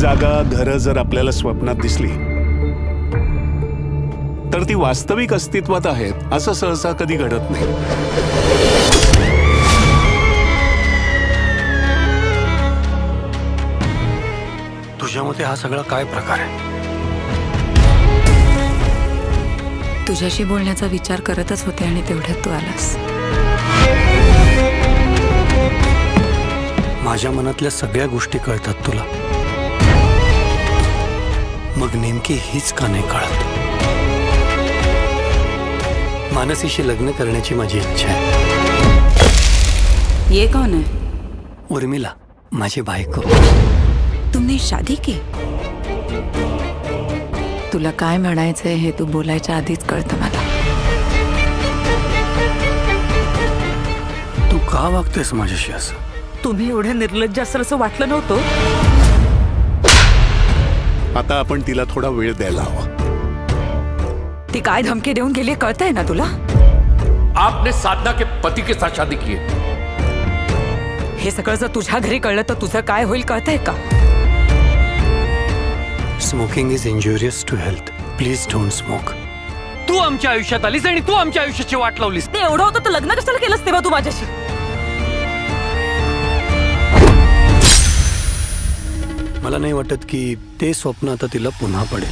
जागा घरं जर आपल्याला स्वप्नात दिसली तर ती वास्तविक अस्तित्वात आहेत असं सहसा कधी घडत नाही. तुझ्या मते हा सगळा काय प्रकार आहे? तुझ्याशी बोलण्याचा विचार करतच होते आणि तेवढ्यात तू आलास. माझ्या मनातल्या सगळ्या गोष्टी कळतात तुला, मग नेमकी हीच का नाही कळत? मानसीशी लग्न करण्याची माझी इच्छा आहे. ये कौन है? उर्मिला, माझी बायको. तुमने शादी की? तुला काय म्हणायचंय हे तू बोलायच्या आधीच कळतं मला. तू का वागतेस माझ्याशी असं? तुम्ही एवढे निर्लज्ज असं वाटलं नव्हतं. आता आपण तिला थोडा वेळ द्यायला हवा. ती काय धमकी देऊन गेली कळतंय ना तुला? आपने साधना के पति के साथ शादी की है. हे सगळं जर तुझ्या घरी कळलं तर तुझं काय होईल कळतंय का? Smoking is injurious to health. Please don't smoke. तू आमच्या आयुष्यात आलीस आणि तू आमच्या आयुष्याची वाट लावलीस. ते एवढं होतं तर लग्न कशाला केलंस तेव्हा तू माझ्याशी? मला नाही वाटत की ते स्वप्न आता तिला पुन्हा पडेल.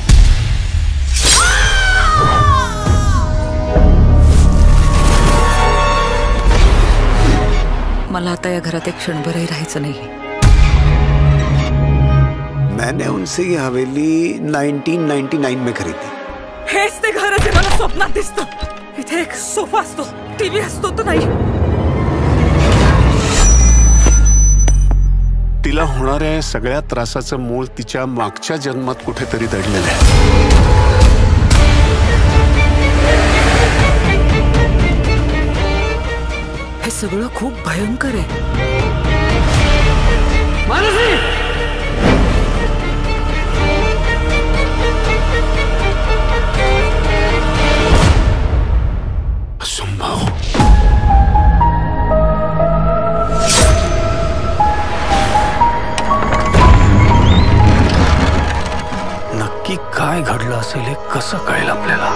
मला आता या घरात एक क्षणभरही राहायचं नाही. मैंने उनसे ये हवेली 1999 में खरीदी. हेच ते घर जे मला स्वप्नात दिसतं. इथे एक सोफा असतो, टीव्ही असतो तर नाही. तिला होणाऱ्या या सगळ्या त्रासाचं मूळ तिच्या मागच्या जन्मात कुठेतरी दडलेलं आहे. हे सगळं खूप भयंकर आहे. असंभव. नक्की काय घडलं असेल हे कसं कळेल आपल्याला?